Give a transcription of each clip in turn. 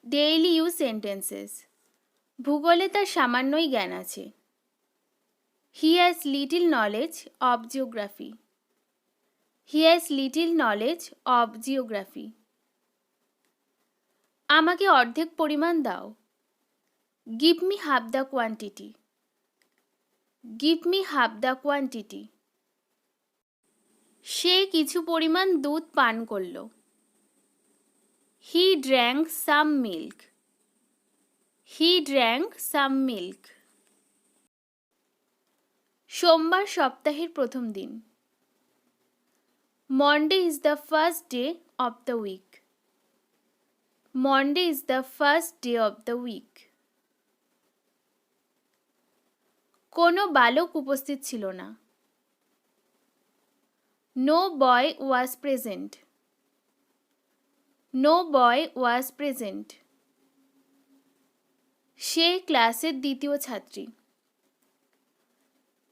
Daily use sentences. ভূগোলে তার সামান্যই জ্ঞান আছে। He has little knowledge of geography. He has little knowledge of geography. আমাকে অর্ধেক পরিমাণ দাও। Give me half the quantity. Give me half the quantity. সে কিছু পরিমাণ দুধ পান করল। He drank some milk. He drank some milk. সোমবার সপ্তাহের প্রথম দিন। Monday is the first day of the week. Monday is the first day of the week. কোনো বালক উপস্থিত ছিল না। No boy was present. No boy was present. সে ক্লাসের দ্বিতীয় ছাত্রী।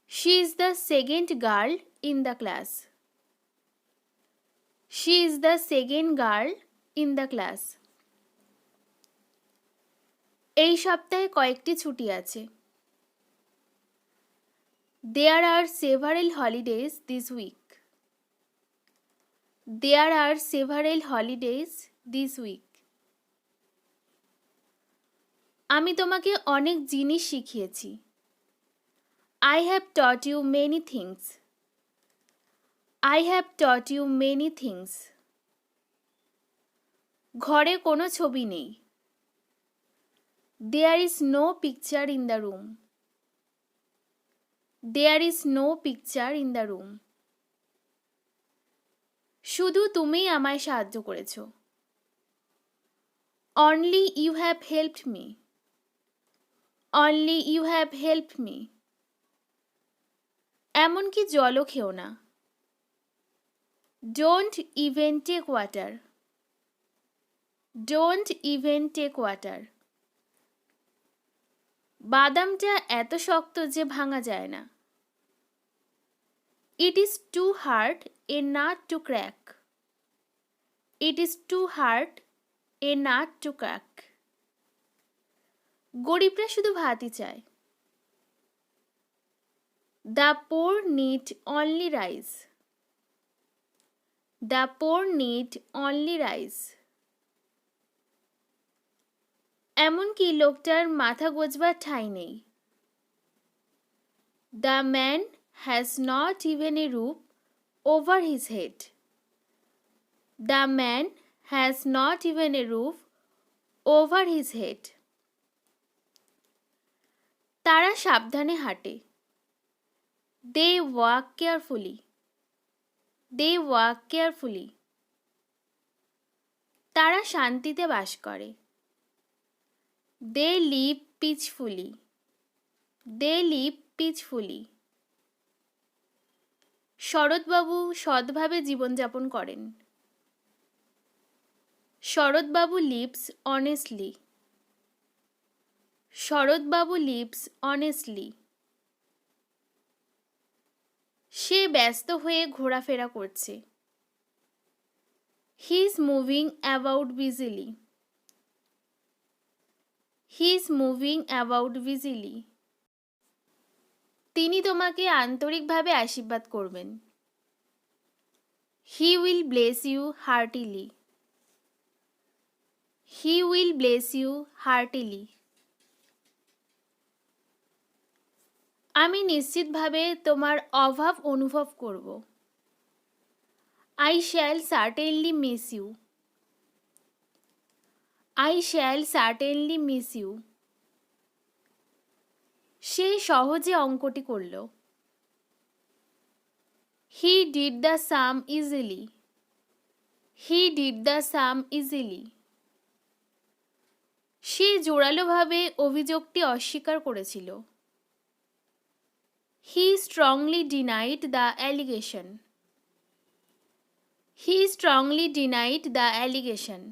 She is the second girl in the class. She is the second girl in the class. এই সপ্তাহে কয়েকটি ছুটি আছে। There are several holidays this week. There are several holidays this week. আমি তোমাকে অনেক জিনিস শিখিয়েছি। I have taught you many things. I have taught you many things. ঘরে কোনো ছবি নেই। There is no picture in the room. There is no picture in the room. শুধু তুমিই আমায় সাহায্য করেছো। Only you have helped me. Only you have helped me. এমনকি জলও খেও না। Don't even take water. Don't even take water. বাদামটা এত শক্ত যে ভাঙা যায় না। It is too hard a nut to crack. It is too hard a nut to crack. গরিবরা শুধু ভাতই চায়। The poor need only rice. The poor need only rice. এমনকি লোকটার মাথা গোজবার ঠাঁই নেই। The man has not even a roof over his head. The man has not even a roof over his head. তারা সাবধানে হাঁটে। They walk carefully. They walk carefully. তারা শান্তিতে বাস করে। They live peacefully. They live peacefully. শরৎবাবু সৎভাবে জীবনযাপন করেন। শরৎবাবু lives honestly. শরৎবাবু lives honestly. সে ব্যস্ত হয়ে ঘোরাফেরা করছে। He is moving about busily. He is moving about busily. তিনি তোমাকে আন্তরিকভাবে আশীর্বাদ করবেন। He will bless you heartily. He will bless you heartily. আমি নিশ্চিতভাবে তোমার অভাব অনুভব করব। I shall certainly miss you. I shall certainly miss you. সে সহজে অঙ্কটি করল। He did the sum easily. He did the sum easily. সে জোরালোভাবে অভিযোগটি অস্বীকার করেছিল। He strongly denied the allegation. He strongly denied the allegation.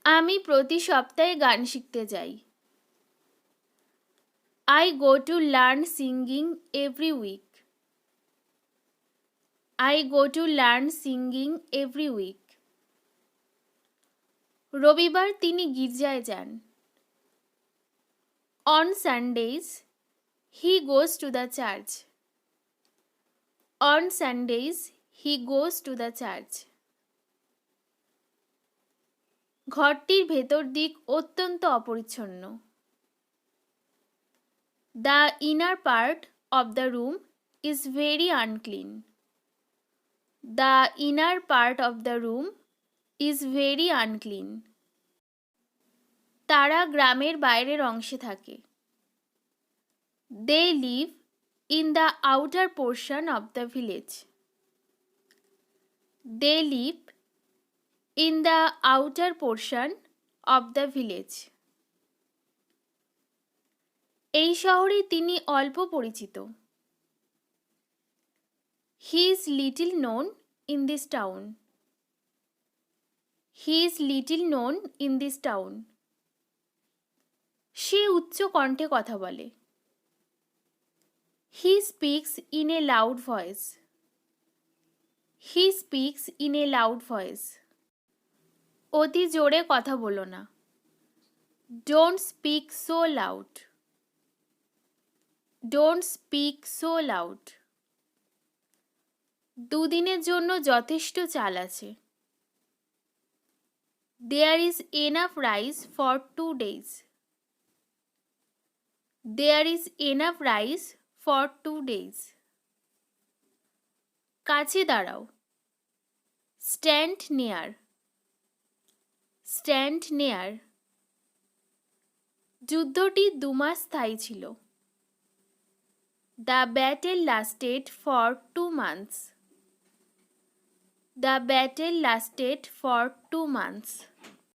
আমি প্রতি সপ্তাহে গান শিখতে যাই। I go to learn singing every week. I go to learn singing every week. রবিবার তিনি গির্জায় যান। On Sundays, he goes to the church. On Sundays, he goes to the church. ঘরটির ভেতর দিক অত্যন্ত অপরিচ্ছন্ন। The inner part of the room is very unclean. The inner part of the room is very unclean. তারা গ্রামের বাইরের অংশে থাকে। They live in the outer portion of the village. They live in the outer portion of the village. এই শহরে তিনি অল্প পরিচিত। He is little known in this town. He is little known in this town. সে উচ্চ কণ্ঠে কথা বলে। He speaks in a loud voice. He speaks in a loud voice. অতি জোরে কথা বলো না। Don't speak so loud. Don't speak so loud. দুদিনের জন্য যথেষ্ট চাল আছে। There is enough rice for 2 days. There is enough rice for 2 days. কাছে দাঁড়াও। Stand near. Stand near. যুদ্ধটি 2 মাস স্থায়ী ছিল। The battle lasted for 2 months. The battle lasted for 2 months.